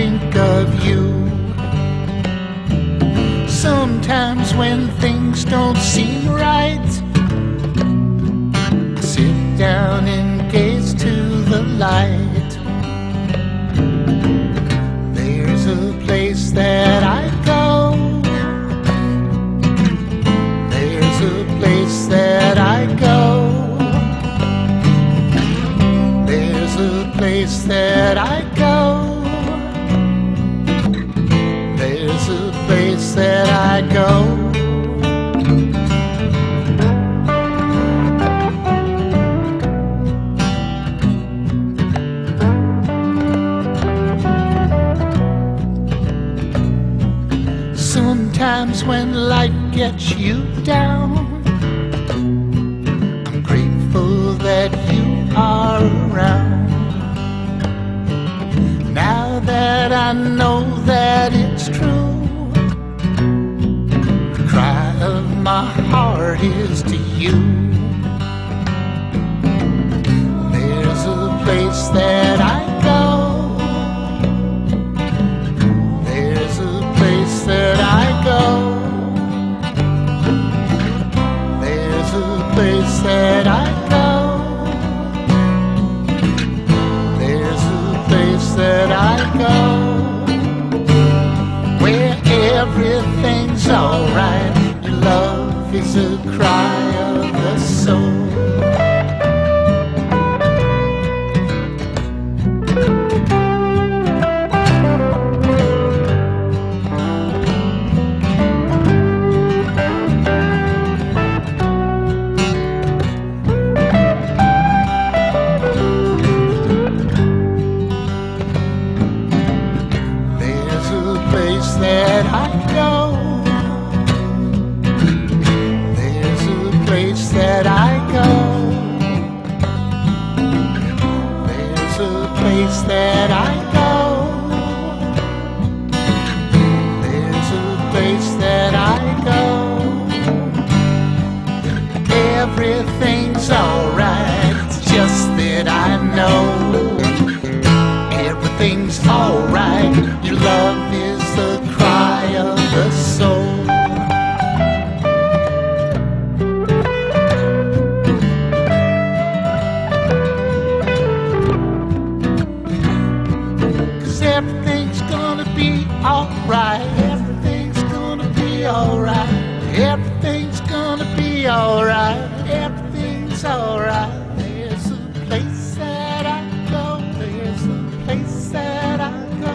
think of you. Sometimes when things don't seem right, I sit down and gaze to the light. There's a place that I go. There's a place that I go. There's a place that I go. There's a place that I go. Sometimes when life gets you down, I'm grateful that you are around. Now that I know that it's true, the cry of my heart is to you. There's a place that I go. There's a place that I go. There's a place that I go. There's a place that I go, where everything's alright. Your love is a cry of the soul. That I go. There's a place that I go. There's a place that I go. There's a place that I go. Everything's alright, it's just that I know everything's alright. Your love is the cry of the soul. Cause everything's gonna be alright. Everything's gonna be alright. Everything's gonna be alright. Everything's alright. There's a place that I go. There's a place that I go.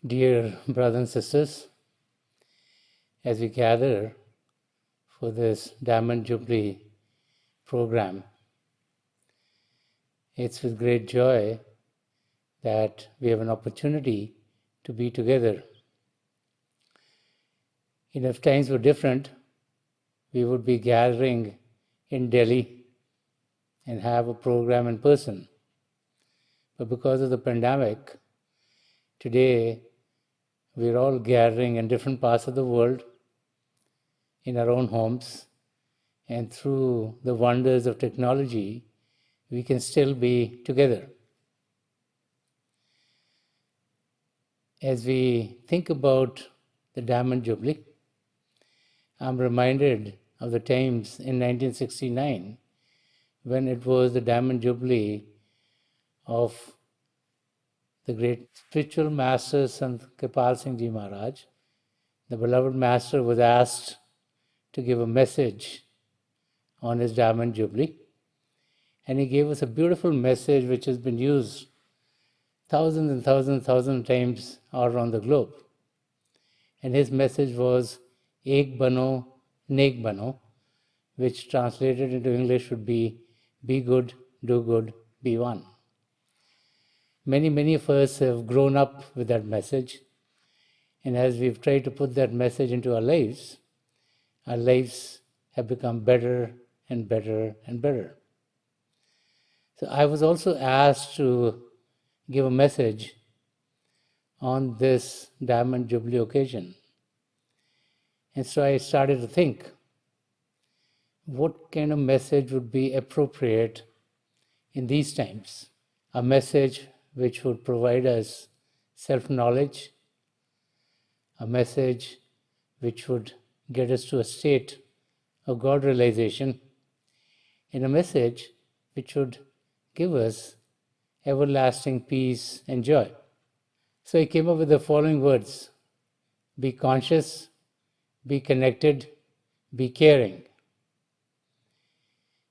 Dear brothers and sisters, as we gather for this Diamond Jubilee program, it's with great joy that we have an opportunity to be together. If times were different, we would be gathering in Delhi and have a program in person. But because of the pandemic, today we're all gathering in different parts of the world in our own homes, and through the wonders of technology, we can still be together. As we think about the Diamond Jubilee, I'm reminded of the times in 1969 when it was the Diamond Jubilee of the great spiritual master Sant Singh Ji Maharaj. The beloved master was asked to give a message on his Diamond Jubilee, and he gave us a beautiful message which has been used thousands and thousands of times all around the globe. And his message was Ek Bano, Nek Bano, which translated into English would be good, do good, be one. Many of us have grown up with that message, and as we've tried to put that message into our lives have become better and better and better. So I was also asked to give a message on this Diamond Jubilee occasion. And so I started to think, what kind of message would be appropriate in these times? A message which would provide us self-knowledge, a message which would get us to a state of God realization, and a message which would give us everlasting peace and joy. So I came up with the following words: be conscious, be connected, be caring.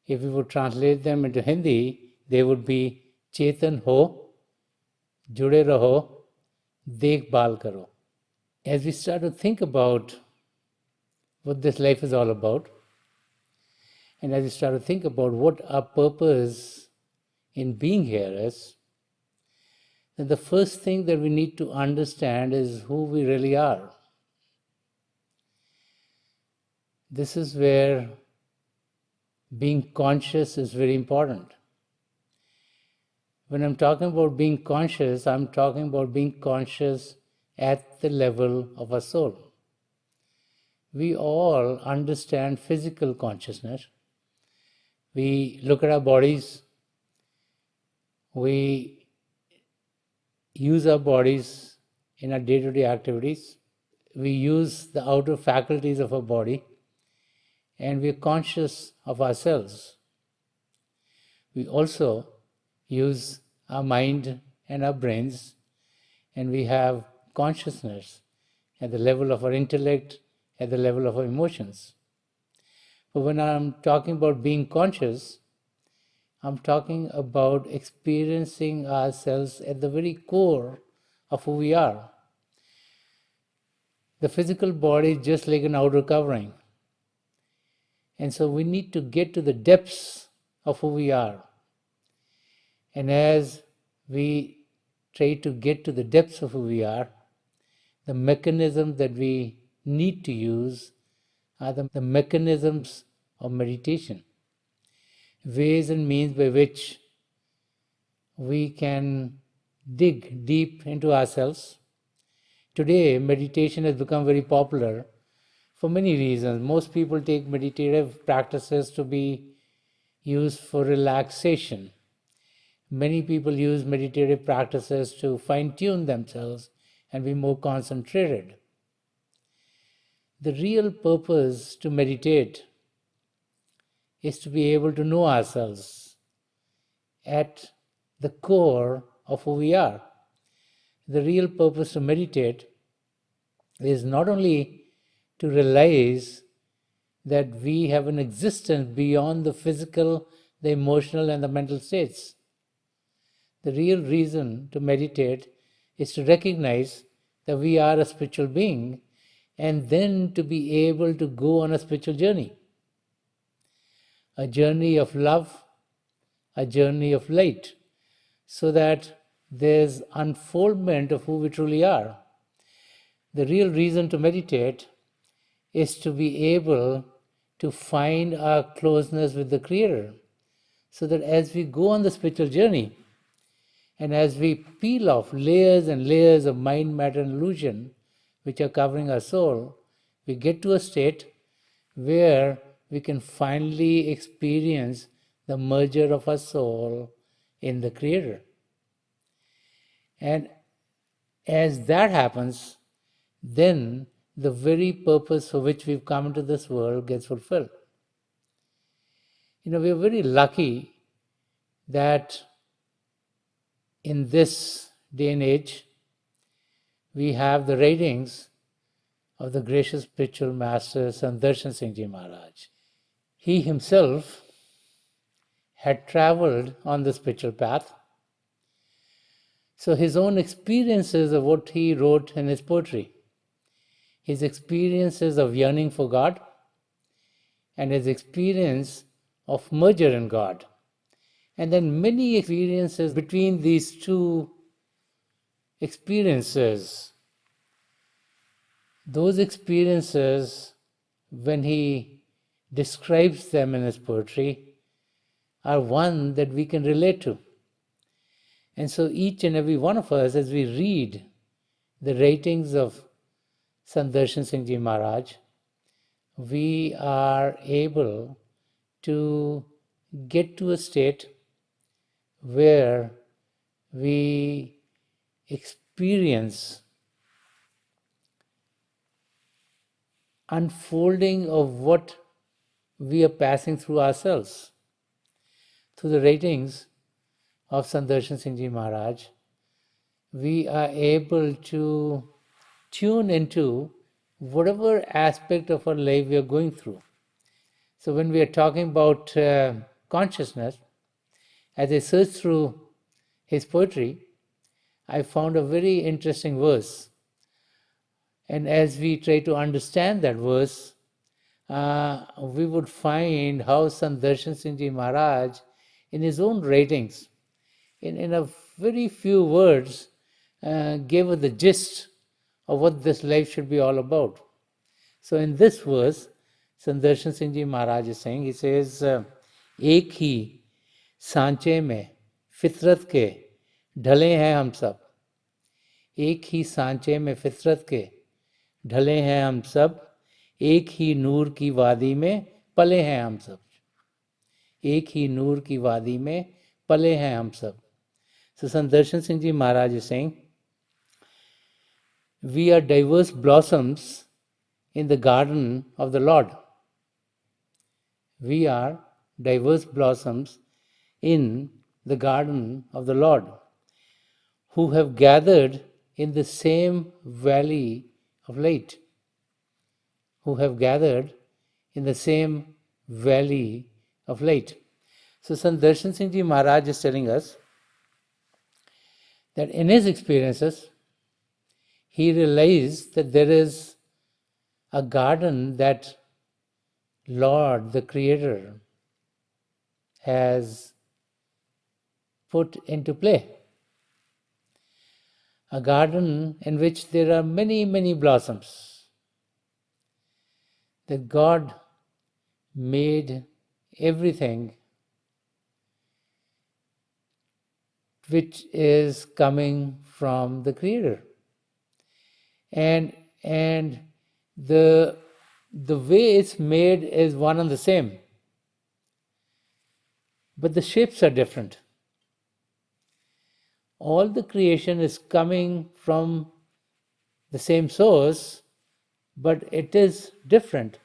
If we would translate them into Hindi, they would be Chetan ho, Jude raho, Dekhbhal karo. As we start to think about what this life is all about, and as we start to think about what our purpose in being here is, then the first thing that we need to understand is who we really are. This is where being conscious is very important. When I'm talking about being conscious, I'm talking about being conscious at the level of our soul. We all understand physical consciousness. We look at our bodies, we use our bodies in our day-to-day activities, we use the outer faculties of our body, and we're conscious of ourselves. We also use our mind and our brains, and we have consciousness at the level of our intellect, at the level of our emotions. But when I'm talking about being conscious, I'm talking about experiencing ourselves at the very core of who we are. The physical body is just like an outer covering. And so we need to get to the depths of who we are. And as we try to get to the depths of who we are, the mechanisms that we need to use are the mechanisms of meditation, ways and means by which we can dig deep into ourselves. Today, meditation has become very popular for many reasons. Most people take meditative practices to be used for relaxation. Many people use meditative practices to fine-tune themselves and be more concentrated. The real purpose to meditate is to be able to know ourselves at the core of who we are. The real purpose to meditate is not only to realize that we have an existence beyond the physical, the emotional, and the mental states. The real reason to meditate is to recognize that we are a spiritual being, and then to be able to go on a spiritual journey. A journey of love, a journey of light, so that there's unfoldment of who we truly are. The real reason to meditate is to be able to find our closeness with the Creator, so that as we go on the spiritual journey, and as we peel off layers and layers of mind, matter, and illusion which are covering our soul, we get to a state where we can finally experience the merger of our soul in the Creator. And as that happens, then the very purpose for which we've come into this world gets fulfilled. We are very lucky that in this day and age, we have the writings of the gracious spiritual master Sant Singh Ji Maharaj. He himself had traveled on the spiritual path. So his own experiences of what he wrote in his poetry, his experiences of yearning for God, and his experience of merger in God, and then many experiences between these two experiences. Those experiences, when he describes them in his poetry, are one that we can relate to. And so each and every one of us, as we read the writings of Sant Singh Ji Maharaj, we are able to get to a state where we experience unfolding of what we are passing through ourselves. Through the writings of Sant Singh Ji Maharaj, we are able to tune into whatever aspect of our life we are going through. So when we are talking about consciousness, as I searched through his poetry, I found a very interesting verse. And as we try to understand that verse, we would find how Sant Singh Ji Maharaj, in his own writings, in a very few words, gave us the gist of what this life should be all about. So in this verse, Sant Singh Ji Maharaj is saying, he says, एक ही सांचे में फितरत के ढले हैं हम सब, एक ही सांचे में फितरत के ढले हैं हम सब, एक ही नूर की वादी में पले हैं हम सब, एक ही नूर की वादी में पले हैं हम सब. So Sant Singh Ji Maharaj is saying, we are diverse blossoms in the garden of the Lord. We are diverse blossoms in the garden of the Lord, who have gathered in the same valley of light, who have gathered in the same valley of light. So Sant Singh Ji Maharaj is telling us that in his experiences, he realized that there is a garden that Lord, the Creator, has put into play. A garden in which there are many, many blossoms. That God made everything which is coming from the Creator. And the way it's made is one and the same, but the shapes are different. All the creation is coming from the same source, but it is different.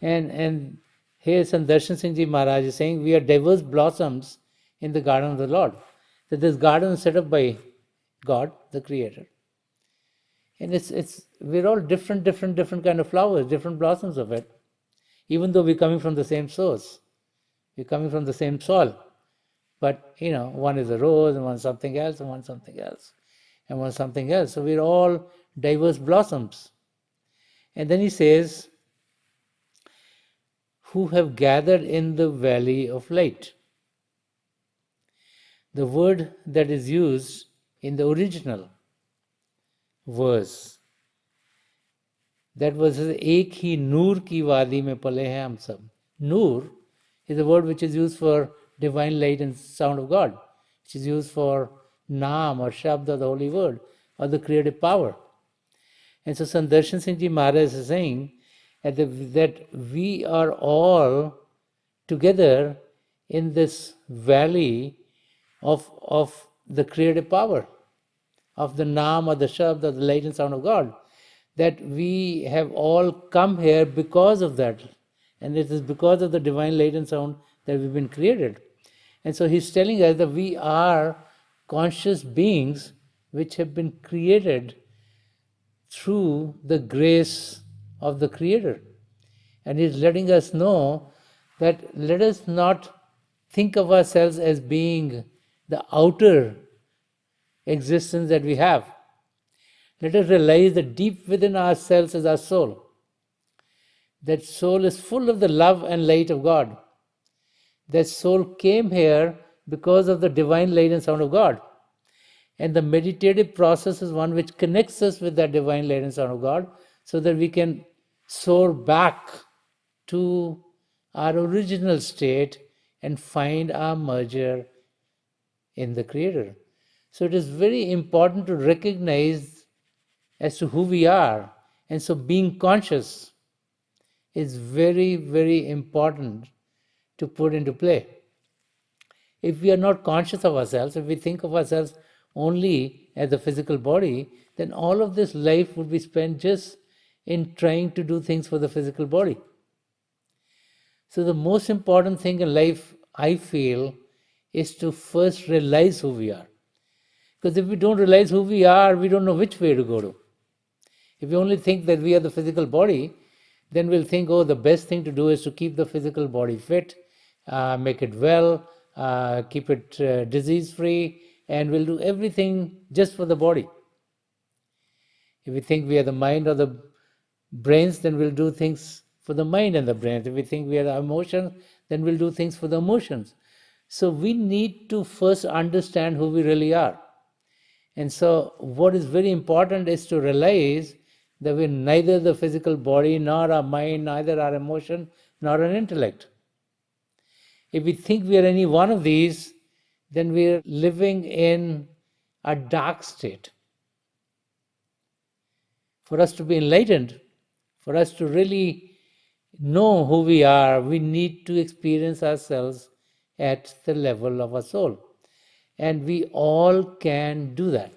And here Sant Singh Ji Maharaj is saying, we are diverse blossoms in the garden of the Lord. That this garden is set up by God, the Creator. And we're all different kind of flowers, different blossoms of it. Even though we're coming from the same source, we're coming from the same soil. But, one is a rose, and one's something else, and one's something else, and one's something else. So we're all diverse blossoms. And then he says, who have gathered in the valley of light. The word that is used in the original verse, that was ek hi noor ki wadi mein pale hain hum sab. Noor is a word which is used for divine light and sound of God, which is used for Naam or Shabda, the holy word, or the creative power. And so Sant Darshan Singh Ji Maharaj is saying that we are all together in this valley of the creative power, of the Naam or the Shabd, or the light and sound of God, that we have all come here because of that. And it is because of the divine light and sound that we've been created. And so he's telling us that we are conscious beings which have been created through the grace of the Creator. And he's letting us know that let us not think of ourselves as being the outer existence that we have. Let us realize that deep within ourselves is our soul. That soul is full of the love and light of God. That soul came here because of the divine light and sound of God. And the meditative process is one which connects us with that divine light and sound of God, so that we can soar back to our original state and find our merger in the Creator. So it is very important to recognize as to who we are. And so being conscious is very, very important to put into play. If we are not conscious of ourselves, if we think of ourselves only as a physical body, then all of this life would be spent just in trying to do things for the physical body. So the most important thing in life, I feel, is to first realize who we are. Because if we don't realize who we are, we don't know which way to go to. If we only think that we are the physical body, then we'll think, oh, the best thing to do is to keep the physical body fit, make it well, keep it disease-free, and we'll do everything just for the body. If we think we are the mind or the brains, then we'll do things for the mind and the brains. If we think we are the emotions, then we'll do things for the emotions. So we need to first understand who we really are. And so what is very important is to realize that we're neither the physical body, nor our mind, neither our emotion, nor our intellect. If we think we are any one of these, then we're living in a dark state. For us to be enlightened, for us to really know who we are, we need to experience ourselves at the level of our soul. And we all can do that.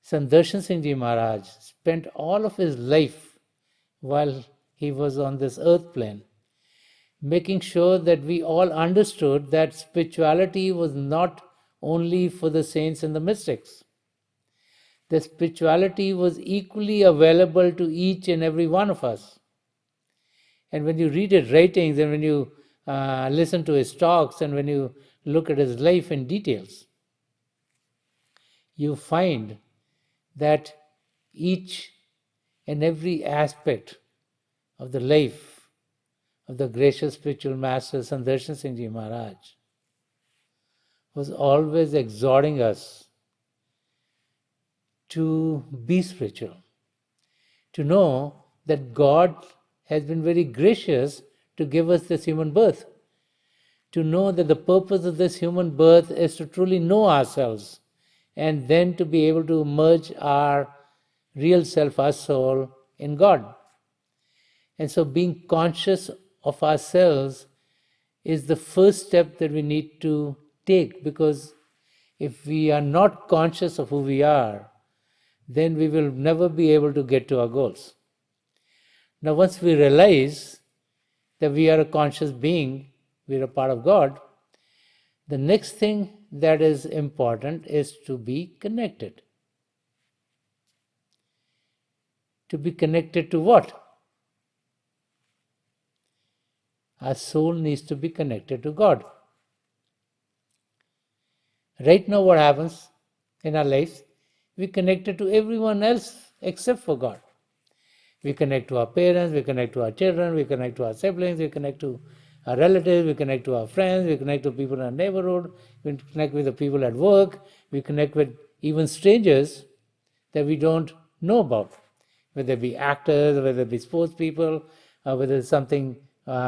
Sant Darshan Singh Ji Maharaj spent all of his life while he was on this earth plane, making sure that we all understood that spirituality was not only for the saints and the mystics. The spirituality was equally available to each and every one of us. And when you read his writings and when you listen to his talks and when you look at his life in details, you find that each and every aspect of the life of the gracious spiritual master Sant Darshan Singh Ji Maharaj was always exhorting us to be spiritual, to know that God has been very gracious to give us this human birth, to know that the purpose of this human birth is to truly know ourselves and then to be able to merge our real self, our soul, in God. And so being conscious of ourselves is the first step that we need to take, because if we are not conscious of who we are, then we will never be able to get to our goals. Now, once we realize that we are a conscious being, we are a part of God, the next thing that is important is to be connected. To be connected to what? Our soul needs to be connected to God. Right now, what happens in our lives? we connected to everyone else except for God. We connect to our parents, we connect to our children, we connect to our siblings, we connect to our relatives, we connect to our friends, we connect to people in our neighborhood, we connect with the people at work, we connect with even strangers that we don't know about, whether it be actors, whether it be sports people, whether it's something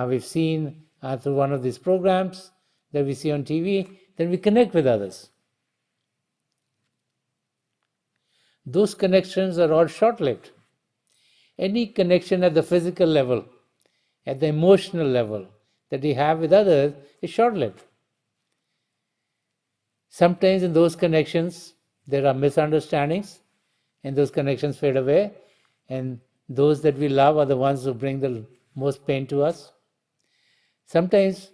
we've seen through one of these programs that we see on TV, then we connect with others. Those connections are all short-lived. Any connection at the physical level, at the emotional level that we have with others is short-lived. Sometimes in those connections there are misunderstandings, and those connections fade away, and those that we love are the ones who bring the most pain to us. Sometimes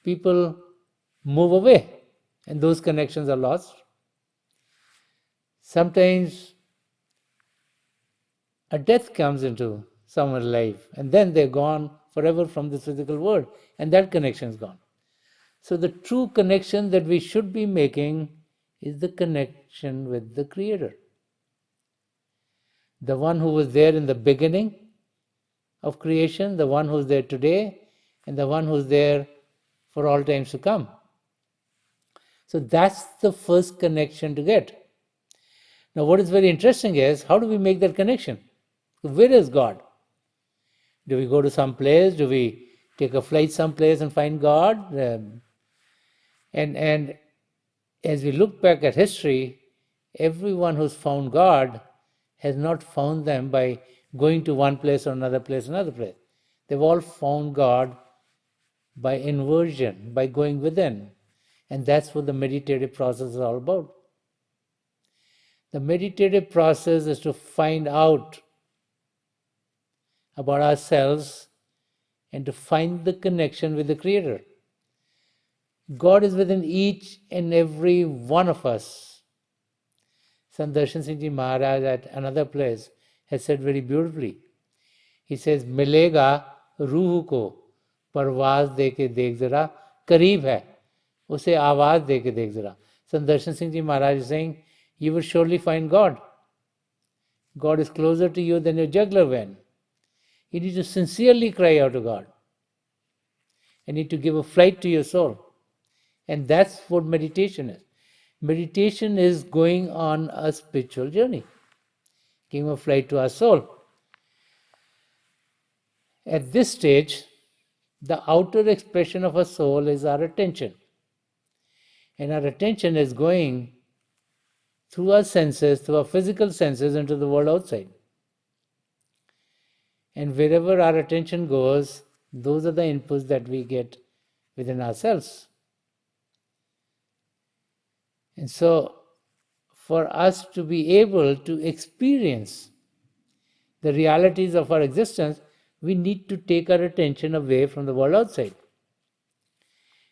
people move away, and those connections are lost. Sometimes a death comes into someone's life, and then they're gone forever from this physical world, and that connection is gone. So the true connection that we should be making is the connection with the Creator. The one who was there in the beginning of creation, the one who's there today, and the one who's there for all times to come. So that's the first connection to get. Now what is very interesting is, how do we make that connection? Where is God? Do we go to some place? Do we take a flight someplace and find God? And as we look back at history, everyone who's found God has not found them by going to one place or another place, another place. They've all found God by inversion, by going within. And that's what the meditative process is all about. The meditative process is to find out about ourselves and to find the connection with the Creator. God is within each and every one of us. Sant Singh Ji Maharaj at another place has said very beautifully. He says, "Milega रूह को परवाज दे के देख जरा, करीब है, उसे आवाज दे के देख जरा." Sant Singh Ji Maharaj is saying, you will surely find God. God is closer to you than your jugular vein. You need to sincerely cry out to God. You need to give a flight to your soul. And that's what meditation is. Meditation is going on a spiritual journey, giving a flight to our soul. At this stage, the outer expression of our soul is our attention. And our attention is going through our senses, through our physical senses, into the world outside. And wherever our attention goes, those are the inputs that we get within ourselves. And so, for us to be able to experience the realities of our existence, we need to take our attention away from the world outside.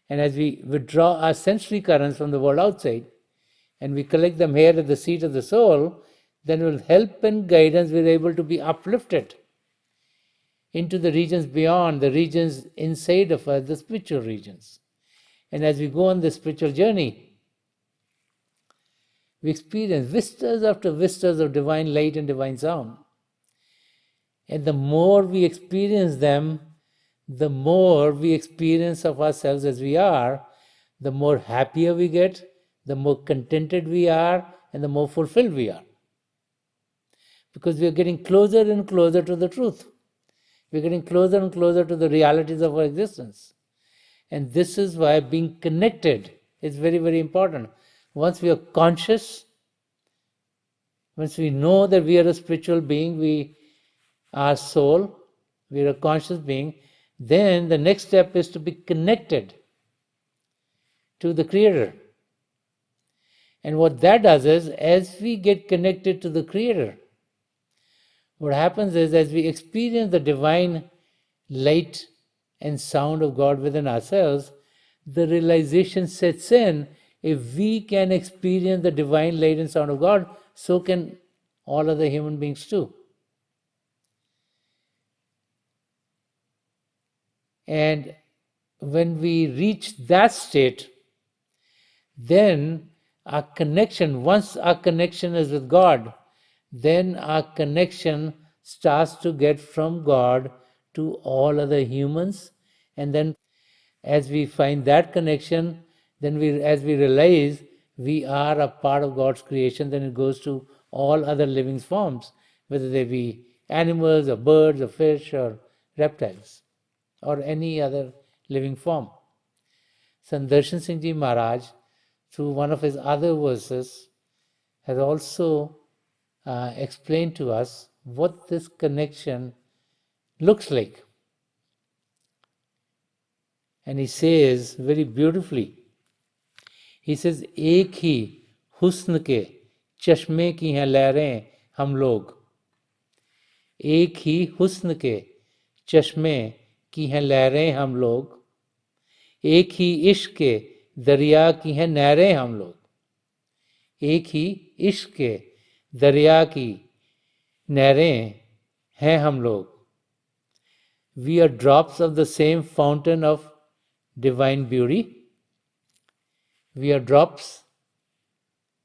And as we withdraw our sensory currents from the world outside, and we collect them here at the seat of the soul, then with help and guidance we're able to be uplifted into the regions beyond, the regions inside of us, the spiritual regions. And as we go on this spiritual journey, we experience vistas after vistas of divine light and divine sound. And the more we experience them, the more we experience of ourselves as we are, the more happier we get, the more contented we are, and the more fulfilled we are. Because we are getting closer and closer to the truth. We're getting closer and closer to the realities of our existence. And this is why being connected is very, very important. Once we are conscious, once we know that we are a spiritual being, we are soul, we are a conscious being, then the next step is to be connected to the Creator. And what that does is, as we get connected to the Creator, what happens is, as we experience the divine light and sound of God within ourselves, the realization sets in, if we can experience the divine light and sound of God, so can all other human beings too. And when we reach that state, then our connection, once our connection is with God, then our connection starts to get from God to all other humans. And then as we find that connection, then as we realize we are a part of God's creation, then it goes to all other living forms, whether they be animals or birds or fish or reptiles or any other living form. Sant Darshan Singh Ji Maharaj, through one of his other verses, has also explained to us what this connection looks like. And he says very beautifully, he says, एक ही हुस्न के चश्मे की हैं लहरें हम लोग, एक ही हुस्न के चश्मे की हैं लहरें हम लोग, एक ही इश्क के दरिया की हैं नहरें हम लोग, एक ही इश्क के दरिया की नहरें हैं हम लोग. We are drops of the same fountain of divine beauty. We are drops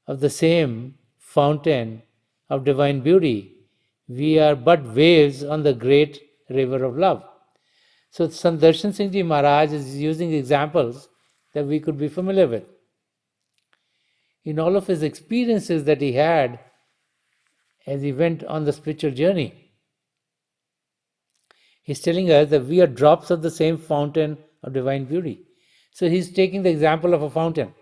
of the same fountain of divine beauty. We are but waves on the great river of love. So Sant Darshan Singh Ji Maharaj is using examples that we could be familiar with. In all of his experiences that he had as he went on the spiritual journey, he's telling us that we are drops of the same fountain of divine beauty. So he's taking the example of a fountain.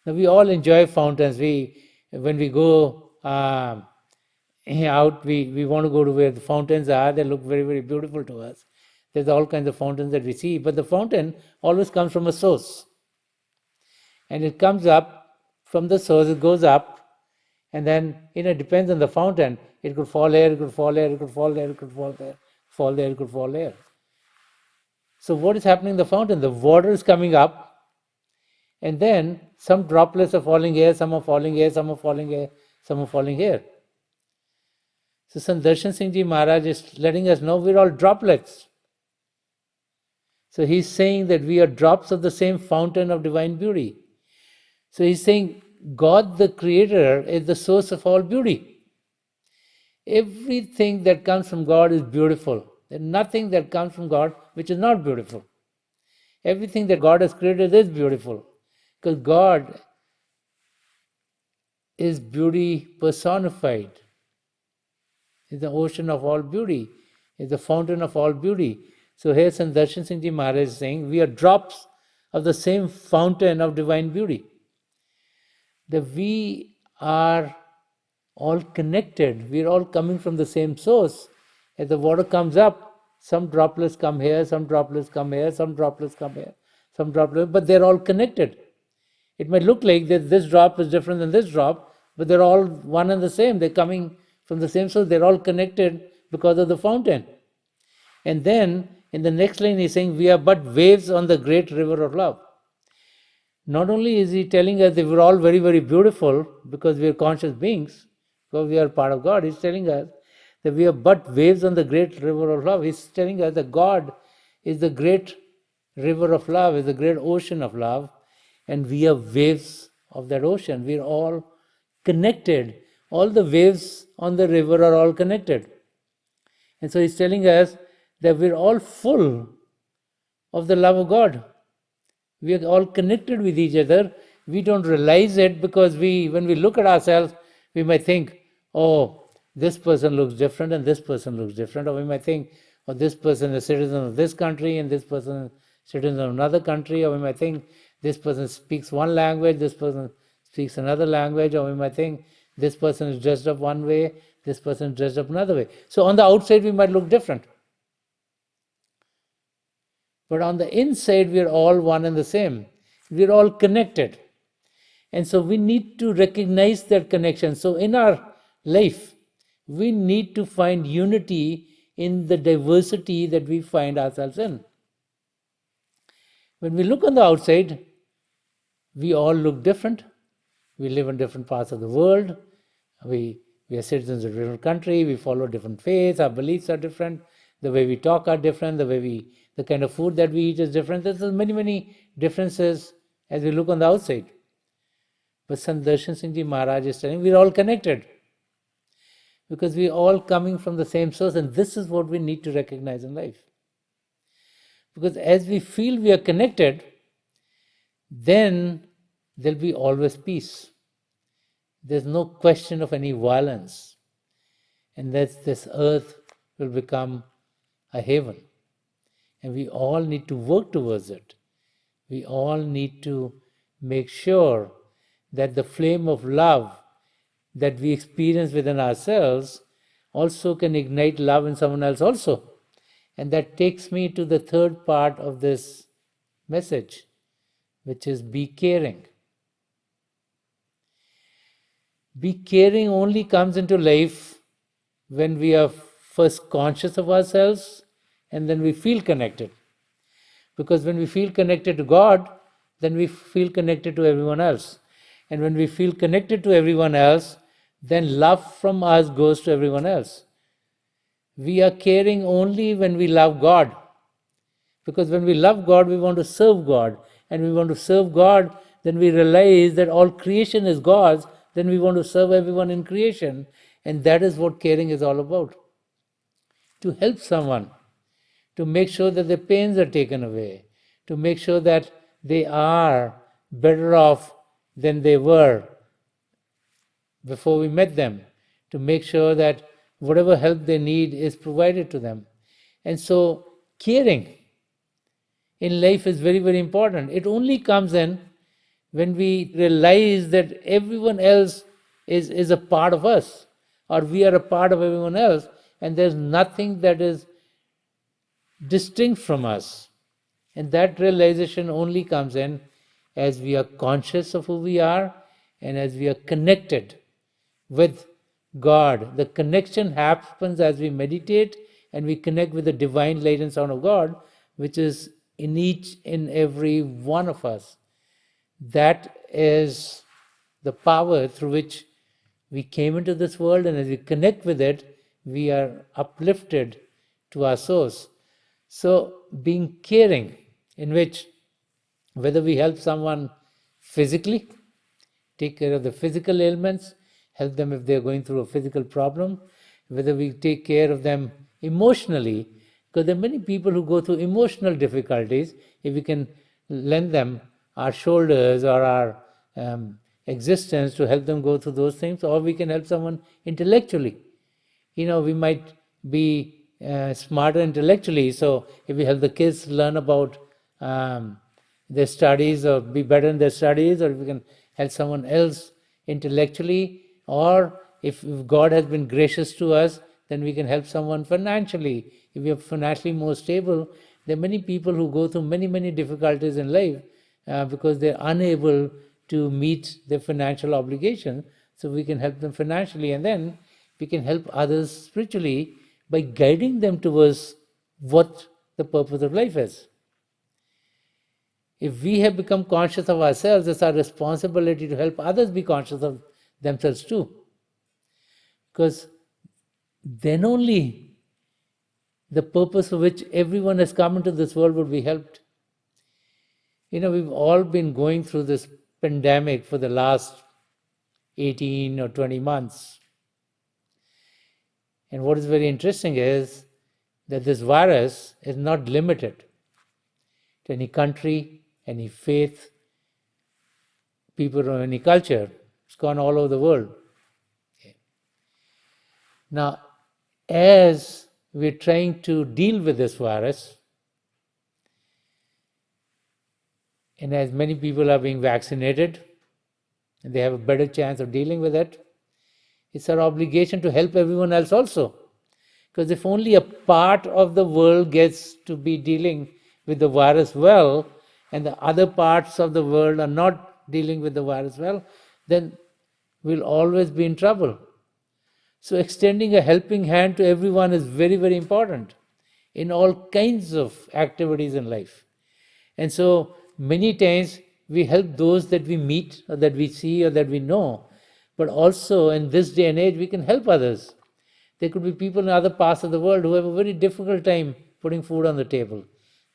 Now we all enjoy fountains. When we go out, we want to go to where the fountains are. They look very, very beautiful to us. There's all kinds of fountains that we see, but the fountain always comes from a source. And it comes up from the source, it goes up, and then it depends on the fountain. It could fall here, it could fall here, it could fall there, it could fall there, fall there, it could fall there. So what is happening in the fountain? The water is coming up, and then some droplets are falling here, some are falling here, some are falling here, some are falling here. So Sant Darshan Singh Ji Maharaj is letting us know we're all droplets. So he's saying that we are drops of the same fountain of divine beauty. So he's saying God the Creator is the source of all beauty. Everything that comes from God is beautiful. There's nothing that comes from God which is not beautiful. Everything that God has created is beautiful. Because God is beauty personified. Is the ocean of all beauty. Is the fountain of all beauty. So here Sant Darshan Singh Ji Maharaj is saying we are drops of the same fountain of divine beauty. That we are all connected. We are all coming from the same source. As the water comes up, some droplets come here, some droplets come here, some droplets come here, some droplets, but they're all connected. It might look like that this drop is different than this drop, but they're all one and the same. They're coming from the same source. They're all connected because of the fountain. And then in the next line he's saying we are but waves on the great river of love. Not only is he telling us that we're all very, very beautiful because we are conscious beings, because we are part of God, he's telling us that we are but waves on the great river of love. He's telling us that God is the great river of love, is the great ocean of love, and we are waves of that ocean. We are all connected. All the waves on the river are all connected. And so he's telling us that we're all full of the love of God. We are all connected with each other. We don't realize it because when we look at ourselves, we might think, oh, this person looks different and this person looks different. Or we might think, oh, this person is a citizen of this country and this person is a citizen of another country. Or we might think this person speaks one language, this person speaks another language. Or we might think this person is dressed up one way, this person is dressed up another way. So on the outside, we might look different. But on the inside, we are all one and the same. We are all connected. And so we need to recognize that connection. So in our life, we need to find unity in the diversity that we find ourselves in. When we look on the outside, we all look different. We live in different parts of the world. We are citizens of a different country. We follow different faiths. Our beliefs are different. The way we talk are different. The kind of food that we eat is different. There's many, many differences as we look on the outside. But Sant Darshan Singh Ji Maharaj is telling we're all connected, because we're all coming from the same source, and this is what we need to recognize in life. Because as we feel we are connected, then there'll be always peace. There's no question of any violence, and that this earth will become a haven. And we all need to work towards it. We all need to make sure that the flame of love that we experience within ourselves also can ignite love in someone else also. And that takes me to the third part of this message, which is be caring. Be caring only comes into life when we are first conscious of ourselves and then we feel connected. Because when we feel connected to God, then we feel connected to everyone else. And when we feel connected to everyone else, then love from us goes to everyone else. We are caring only when we love God. Because when we love God, we want to serve God. And we want to serve God, then we realize that all creation is God's, then we want to serve everyone in creation. And that is what caring is all about. To help someone, to make sure that their pains are taken away, to make sure that they are better off than they were before we met them, to make sure that whatever help they need is provided to them. And so caring in life is very, very important. It only comes in when we realize that everyone else is a part of us, or we are a part of everyone else, and there's nothing that is distinct from us. And that realization only comes in as we are conscious of who we are and as we are connected with God. The connection happens as we meditate and we connect with the divine light and sound of God, which is in each and every one of us. That is the power through which we came into this world, and as we connect with it, we are uplifted to our source. So being caring, in which whether we help someone physically, take care of the physical ailments, help them if they're going through a physical problem, whether we take care of them emotionally, because there are many people who go through emotional difficulties. If we can lend them our shoulders or our existence to help them go through those things, or we can help someone intellectually. We might be smarter intellectually, so if we help the kids learn about their studies or be better in their studies, or if we can help someone else intellectually, or if God has been gracious to us, then we can help someone financially. If we are financially more stable, there are many people who go through many, many difficulties in life because they're unable to meet their financial obligation. So we can help them financially, and then we can help others spiritually by guiding them towards what the purpose of life is. If we have become conscious of ourselves, it's our responsibility to help others be conscious of themselves too. Because then only the purpose for which everyone has come into this world would be helped. We've all been going through this pandemic for the last 18 or 20 months. And what is very interesting is that this virus is not limited to any country, any faith, people, or any culture. It's gone all over the world. Okay. Now, as we're trying to deal with this virus, and as many people are being vaccinated, and they have a better chance of dealing with it, it's our obligation to help everyone else also. Because if only a part of the world gets to be dealing with the virus well, and the other parts of the world are not dealing with the virus well, then we'll always be in trouble. So extending a helping hand to everyone is very, very important in all kinds of activities in life. And so many times we help those that we meet or that we see or that we know, but also in this day and age we can help others. There could be people in other parts of the world who have a very difficult time putting food on the table.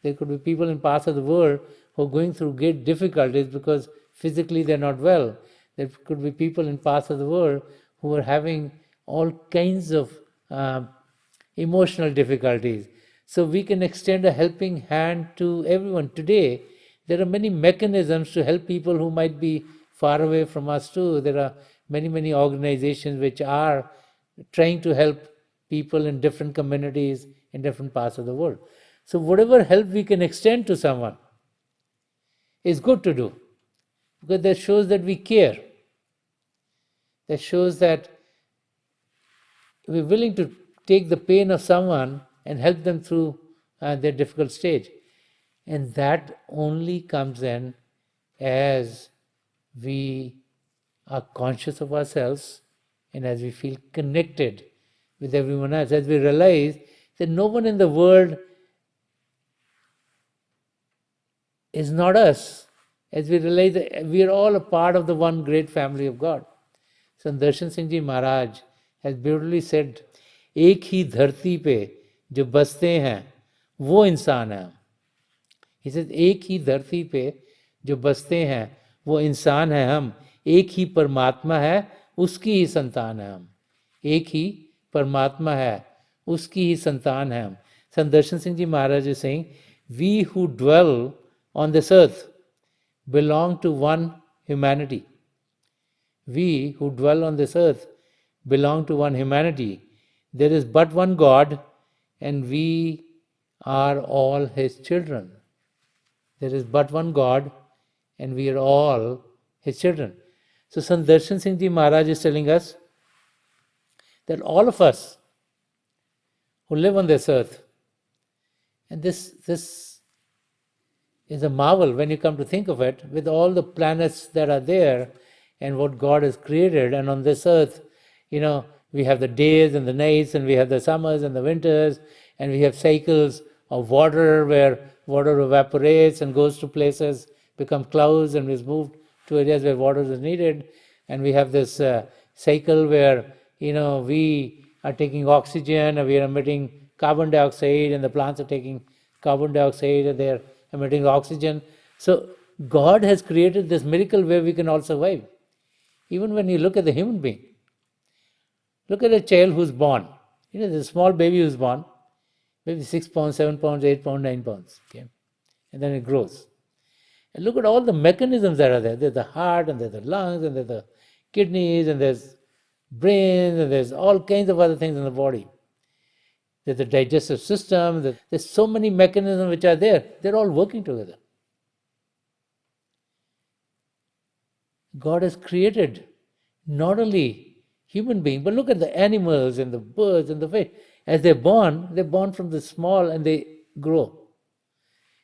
There could be people in parts of the world who are going through great difficulties because physically they're not well. There could be people in parts of the world who are having all kinds of emotional difficulties. So we can extend a helping hand to everyone. Today, there are many mechanisms to help people who might be far away from us too. There are many organizations which are trying to help people in different communities in different parts of the world. So whatever help we can extend to someone is good to do, because that shows that we care. That shows that we're willing to take the pain of someone and help them through their difficult stage. And that only comes in as we are conscious of ourselves and as we feel connected with everyone else, as we realize that no one in the world is not us, as we realize that we are all a part of the one great family of God. So Darshan Singh Ji Maharaj has beautifully said, एक ही धरती पे जो बसते हैं वो इंसान है. He says, एक ही धरती पे जो बसते हैं वो इंसान है हम, एक ही परमात्मा है उसकी ही संतान है हम. एक ही परमात्मा है उसकी ही संतान है हम. Sant Darshan Singh Ji Maharaj is saying, we who dwell on this earth belong to one humanity. We who dwell on this earth belong to one humanity. There is but one God, and we are all His children. There is but one God, and we are all His children. So Sant Darshan Singh Ji Maharaj is telling us that all of us who live on this earth, and this is a marvel when you come to think of it, with all the planets that are there and what God has created. And on this earth, we have the days and the nights, and we have the summers and the winters, and we have cycles of water where water evaporates and goes to places, becomes clouds, and is moved to areas where water is needed. And we have this cycle where we are taking oxygen and we are emitting carbon dioxide, and the plants are taking carbon dioxide and they are emitting oxygen. So God has created this miracle where we can all survive. Even when you look at the human being, look at a child who's born. The small baby who's born, maybe 6 pounds, 7 pounds, 8 pounds, 9 pounds. Okay? And then it grows. And look at all the mechanisms that are there. There's the heart, and there's the lungs, and there's the kidneys, and there's brains, and there's all kinds of other things in the body. There's the digestive system. There's so many mechanisms which are there. They're all working together. God has created not only human beings, but look at the animals and the birds and the fish. As they're born from the small and they grow.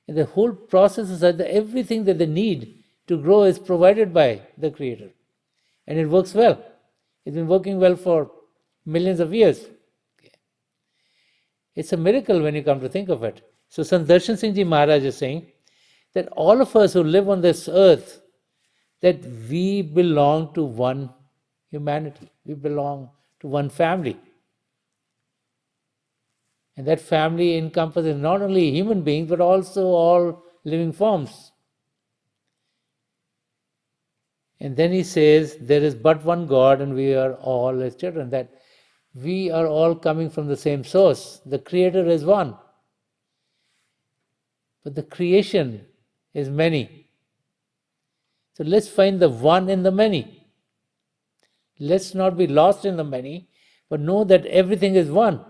And the whole process is that everything that they need to grow is provided by the Creator. And it works well. It's been working well for millions of years. It's a miracle when you come to think of it. So Sant Darshan Singh Ji Maharaj is saying that all of us who live on this earth, that we belong to one humanity. We belong to one family. And that family encompasses not only human beings, but also all living forms. And then he says, there is but one God, and we are all His children. That we are all coming from the same source. The Creator is one. But the creation is many. So let's find the one in the many. Let's not be lost in the many, but know that everything is one.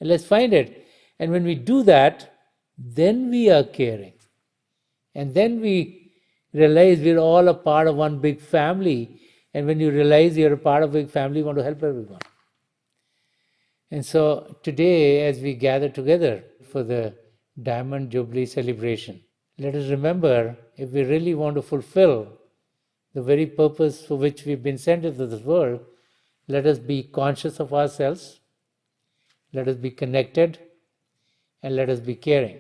And let's find it. And when we do that, then we are caring. And then we realize we're all a part of one big family. And when you realize you're a part of a big family, you want to help everyone. And so today, as we gather together for the Diamond Jubilee celebration, let us remember, if we really want to fulfill the very purpose for which we've been sent into this world, let us be conscious of ourselves, let us be connected, and let us be caring.